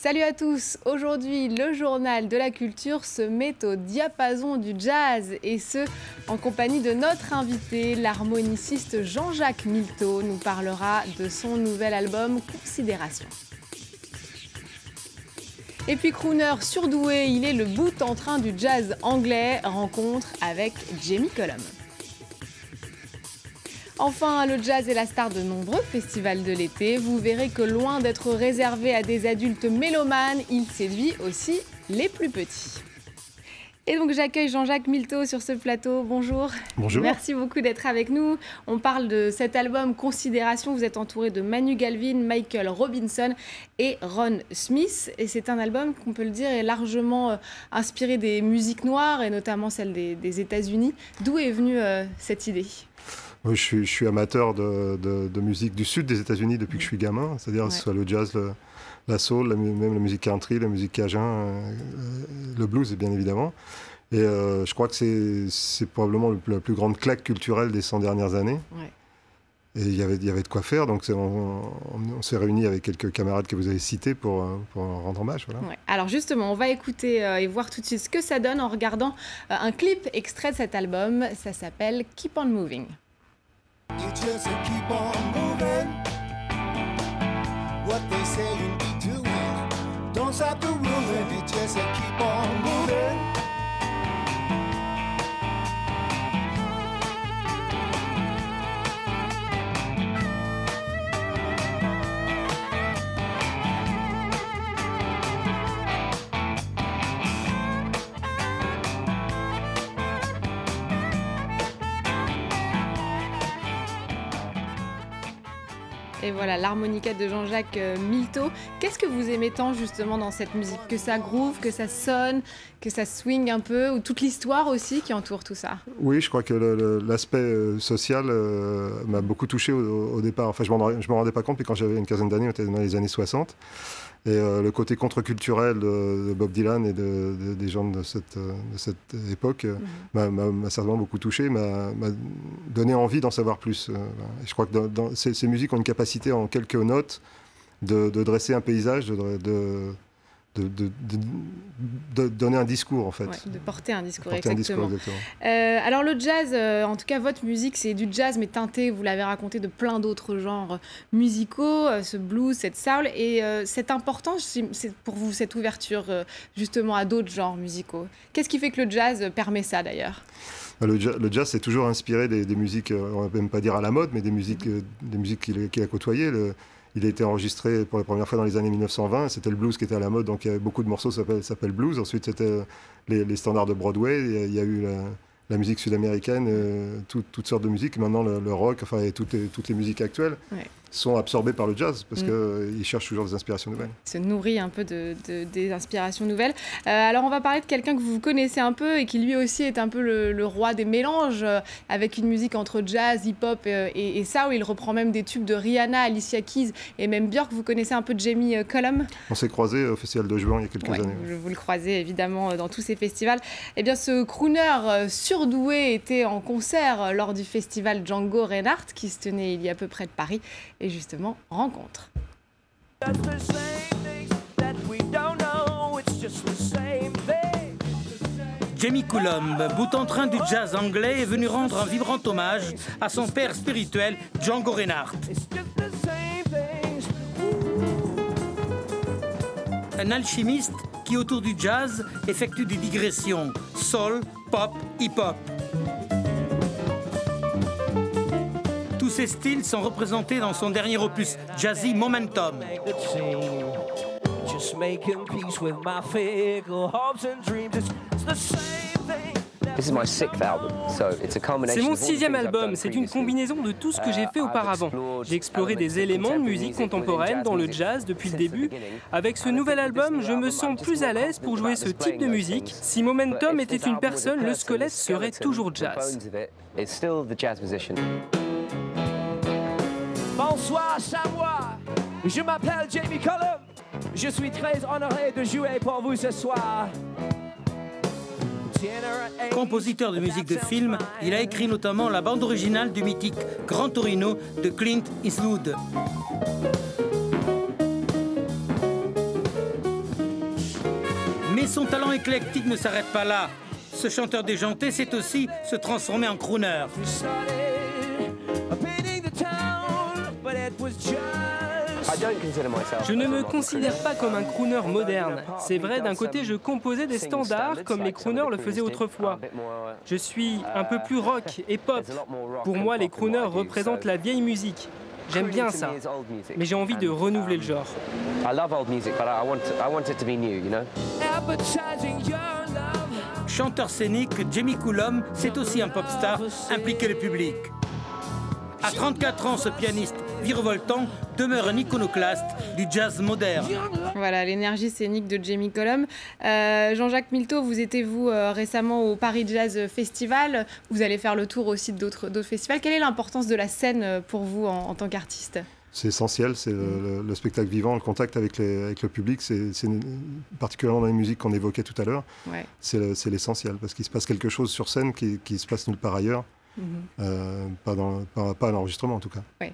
Salut à tous! Aujourd'hui, le journal de la culture se met au diapason du jazz et ce, en compagnie de notre invité, l'harmoniciste Jean-Jacques Milteau nous parlera de son nouvel album Considération. Et puis crooner surdoué, il est le bout en train du jazz anglais, rencontre avec Jamie Cullum. Enfin, le jazz est la star de nombreux festivals de l'été. Vous verrez que loin d'être réservé à des adultes mélomanes, il séduit aussi les plus petits. Et donc j'accueille Jean-Jacques Milteau sur ce plateau. Bonjour. Bonjour. Merci beaucoup d'être avec nous. On parle de cet album Considération. Vous êtes entouré de Manu Galvin, Michael Robinson et Ron Smith. Et c'est un album, qu'on peut le dire, est largement inspiré des musiques noires et notamment celles des États-Unis. D'où est venue cette idée ? Oui, je suis amateur de musique du sud des États-Unis depuis que je suis gamin, c'est-à-dire que ce soit le jazz, la soul, même la musique country, la musique cajun, le blues bien évidemment. Et je crois que c'est probablement la plus grande claque culturelle des 100 dernières années. Ouais. Et il y avait de quoi faire, donc on s'est réunis avec quelques camarades que vous avez cités pour rendre hommage. Voilà. Ouais. Alors justement, on va écouter et voir tout de suite ce que ça donne en regardant un clip extrait de cet album. Ça s'appelle Keep on Moving. You just keep on moving. What they say you need to win. Don't stop the moving. You just keep on moving. Et voilà, l'harmonica de Jean-Jacques Milteau. Qu'est-ce que vous aimez tant justement dans cette musique? Que ça groove, que ça sonne, que ça swing un peu, ou toute l'histoire aussi qui entoure tout ça? Oui, je crois que l'aspect social m'a beaucoup touché au départ. Enfin, je ne m'en rendais pas compte, puis quand j'avais une quinzaine d'années, on était dans les années 60. Et le côté contre-culturel de Bob Dylan et des gens de cette époque m'a certainement beaucoup touché, m'a donné envie d'en savoir plus. Et je crois que ces musiques ont une capacité en quelques notes de dresser un paysage, de donner un discours en fait. Ouais, de porter un discours, exactement. Alors le jazz, en tout cas votre musique, c'est du jazz mais teinté, vous l'avez raconté, de plein d'autres genres musicaux, ce blues, cette soul, et c'est important c'est pour vous cette ouverture justement à d'autres genres musicaux. Qu'est-ce qui fait que le jazz permet ça d'ailleurs ? Le jazz c'est toujours inspiré des musiques, on ne va même pas dire à la mode, mais des musiques qu'il a côtoyées. Il a été enregistré pour la première fois dans les années 1920. C'était le blues qui était à la mode, donc il y avait beaucoup de morceaux qui s'appellent blues. Ensuite, c'était les standards de Broadway. Il y a eu la musique sud-américaine, toutes sortes de musiques. Maintenant, le rock, enfin, et toutes les musiques actuelles sont absorbées par le jazz parce qu'ils cherchent toujours des inspirations nouvelles. Se nourrit un peu des inspirations nouvelles. Alors, on va parler de quelqu'un que vous connaissez un peu et qui lui aussi est un peu le roi des mélanges avec une musique entre jazz, hip-hop et soul. Il reprend même des tubes de Rihanna, Alicia Keys et même Björk. Vous connaissez un peu Jamie Cullum? On s'est croisés au Festival de Juin il y a quelques années. Vous le croisez évidemment dans tous ces festivals. Eh bien, ce crooner surdoué était en concert lors du festival Django Reinhardt qui se tenait il y a à peu près de Paris. Et justement, rencontre. Jamie Cullum, bout en train du jazz anglais, est venu rendre un vibrant hommage à son père spirituel, Django Reinhardt. Un alchimiste qui, autour du jazz, effectue des digressions soul, pop, hip-hop. Tous ces styles sont représentés dans son dernier opus, Jazzy Momentum. C'est mon 6e album, c'est une combinaison de tout ce que j'ai fait auparavant. J'ai exploré des éléments de musique contemporaine dans le jazz depuis le début. Avec ce nouvel album, je me sens plus à l'aise pour jouer ce type de musique. Si Momentum était une personne, le squelette serait toujours jazz. Bonsoir Samoa, je m'appelle Jamie Cullum. Je suis très honoré de jouer pour vous ce soir. Compositeur de musique de film, il a écrit notamment la bande originale du mythique Gran Torino de Clint Eastwood. son talent éclectique ne s'arrête pas là. Ce chanteur déjanté sait aussi se transformer en crooner. Je ne me considère pas comme un crooner moderne. C'est vrai, d'un côté, je composais des standards comme les crooners le faisaient autrefois. Je suis un peu plus rock et pop. Pour moi, les crooners représentent la vieille musique. J'aime bien ça, mais j'ai envie de renouveler le genre. Chanteur scénique, Jamie Cullum, c'est aussi un pop star impliqué le public. À 34 ans, ce pianiste virevoltant demeure un iconoclaste du jazz moderne. Voilà, l'énergie scénique de Jamie Cullum. Jean-Jacques Milteau, vous étiez récemment au Paris Jazz Festival. Vous allez faire le tour aussi d'autres festivals. Quelle est l'importance de la scène pour vous en tant qu'artiste ? C'est essentiel, c'est le spectacle vivant, le contact avec le public, c'est particulièrement dans les musiques qu'on évoquait tout à l'heure, ouais. C'est l'essentiel, parce qu'il se passe quelque chose sur scène qui se passe nulle part ailleurs. Pas à l'enregistrement en tout cas. Ouais.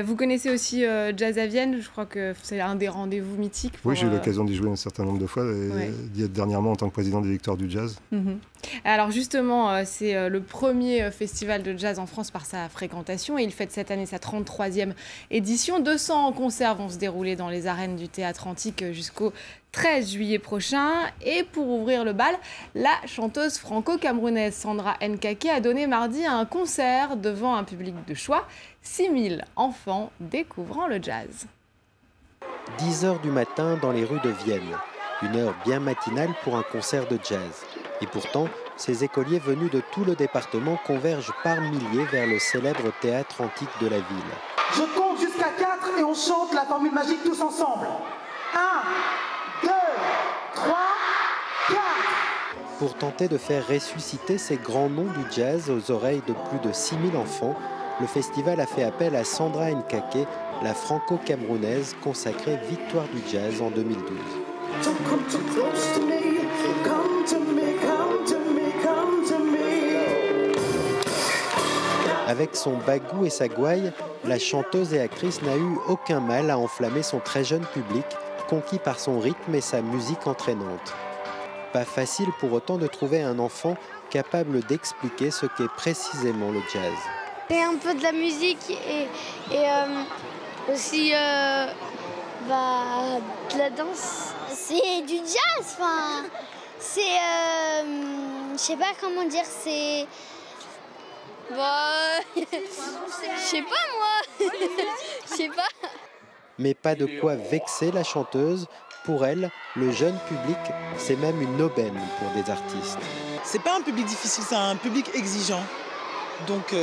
Vous connaissez aussi Jazz à Vienne, je crois que c'est un des rendez-vous mythiques. Oui, j'ai eu l'occasion d'y jouer un certain nombre de fois et d'y être dernièrement en tant que président des Victoires du Jazz. Alors justement, c'est le premier festival de jazz en France par sa fréquentation et il fête cette année sa 33e édition. 200 concerts vont se dérouler dans les arènes du Théâtre Antique jusqu'au 13 juillet prochain. Et pour ouvrir le bal, la chanteuse franco-camerounaise Sandra Nkake a donné mardi un concert devant un public de choix. 6000 enfants découvrant le jazz. 10h du matin dans les rues de Vienne. Une heure bien matinale pour un concert de jazz. Et pourtant, ces écoliers venus de tout le département convergent par milliers vers le célèbre théâtre antique de la ville. Je compte jusqu'à 4 et on chante la formule magique tous ensemble. 1, 2, 3, 4. Pour tenter de faire ressusciter ces grands noms du jazz aux oreilles de plus de 6000 enfants, le festival a fait appel à Sandra Nkake, la franco-camerounaise consacrée Victoire du jazz en 2012. Avec son bagou et sa gouaille, la chanteuse et actrice n'a eu aucun mal à enflammer son très jeune public, conquis par son rythme et sa musique entraînante. Pas facile pour autant de trouver un enfant capable d'expliquer ce qu'est précisément le jazz. C'est un peu de la musique et aussi de la danse. C'est du jazz, c'est, je sais pas comment dire, c'est... je sais pas moi, je sais pas. Mais pas de quoi vexer la chanteuse. Pour elle, le jeune public, c'est même une aubaine pour des artistes. C'est pas un public difficile, c'est un public exigeant. Donc,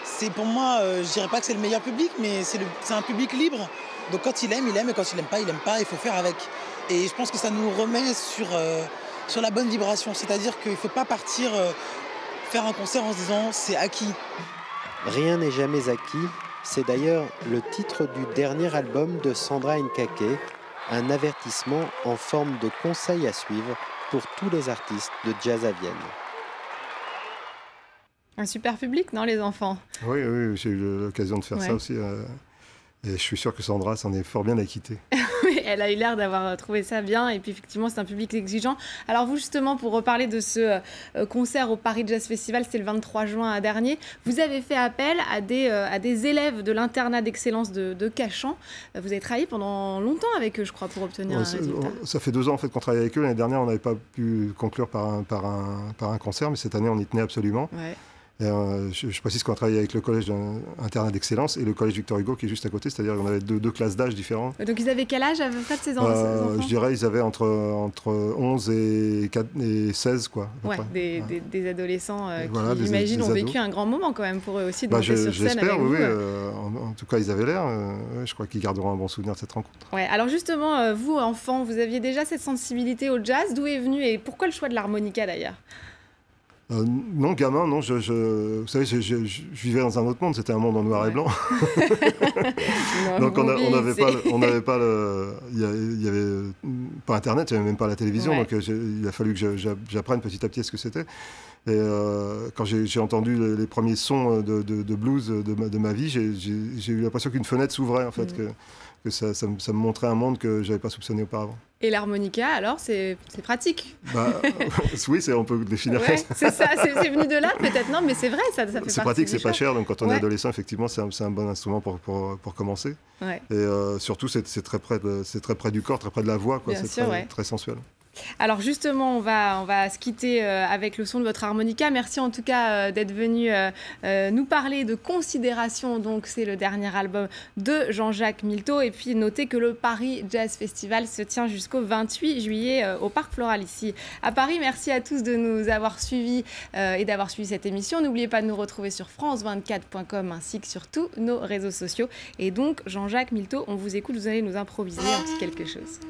c'est pour moi, je dirais pas que c'est le meilleur public, mais c'est un public libre. Donc quand il aime, et quand il aime pas, il faut faire avec. Et je pense que ça nous remet sur la bonne vibration. C'est-à-dire qu'il ne faut pas partir faire un concert en se disant c'est acquis. Rien n'est jamais acquis. C'est d'ailleurs le titre du dernier album de Sandra Nkake, un avertissement en forme de conseil à suivre pour tous les artistes de jazz à Vienne. Un super public, non, les enfants? Oui, j'ai eu l'occasion de faire ça aussi. Et je suis sûr que Sandra s'en est fort bien acquittée. Oui, elle a eu l'air d'avoir trouvé ça bien. Et puis effectivement, c'est un public exigeant. Alors vous, justement, pour reparler de ce concert au Paris Jazz Festival, c'était le 23 juin dernier, vous avez fait appel à des élèves de l'internat d'excellence de Cachan. Vous avez travaillé pendant longtemps avec eux, je crois, pour obtenir un résultat. Ça fait 2 ans en fait, qu'on travaille avec eux. L'année dernière, on n'avait pas pu conclure par un concert, mais cette année, on y tenait absolument. Ouais. Et je précise qu'on a travaillé avec le collège internat d'excellence et le collège Victor Hugo qui est juste à côté, c'est-à-dire qu'on avait deux classes d'âge différents. Donc ils avaient quel âge à peu près de ces enfants? Je dirais ils avaient entre 11 et 16 quoi. Ouais, des adolescents qui, j'imagine, ont vécu un grand moment quand même pour eux aussi de monter sur scène avec vous. J'espère, en tout cas ils avaient l'air. Je crois qu'ils garderont un bon souvenir de cette rencontre. Ouais, alors justement, vous enfants, vous aviez déjà cette sensibilité au jazz. D'où est venue et pourquoi le choix de l'harmonica d'ailleurs? Non, gamin, non. Vous savez, je vivais dans un autre monde. C'était un monde en noir et blanc. Donc on n'avait pas il y avait pas Internet, il n'y avait même pas la télévision. Ouais. Donc il a fallu que j'apprenne petit à petit ce que c'était. Et quand j'ai entendu les premiers sons de blues de ma vie, j'ai eu l'impression qu'une fenêtre s'ouvrait en fait, que ça me montrait un monde que j'avais pas soupçonné auparavant. Et l'harmonica, alors, c'est pratique. Oui, on peut le définir. Ouais, c'est ça, c'est venu de là peut-être, non, mais c'est vrai, ça fait partie. C'est pratique, c'est pas cher, donc quand on ouais. est adolescent, effectivement, c'est un bon instrument pour commencer. Ouais. Et surtout, c'est très près du corps, très près de la voix, quoi. C'est très sensuel. Alors justement, on va se quitter avec le son de votre harmonica. Merci en tout cas d'être venu nous parler de Considération. Donc c'est le dernier album de Jean-Jacques Milteau. Et puis notez que le Paris Jazz Festival se tient jusqu'au 28 juillet au Parc Floral ici à Paris. Merci à tous de nous avoir suivis et d'avoir suivi cette émission. N'oubliez pas de nous retrouver sur france24.com ainsi que sur tous nos réseaux sociaux. Et donc Jean-Jacques Milteau, on vous écoute, vous allez nous improviser un petit quelque chose.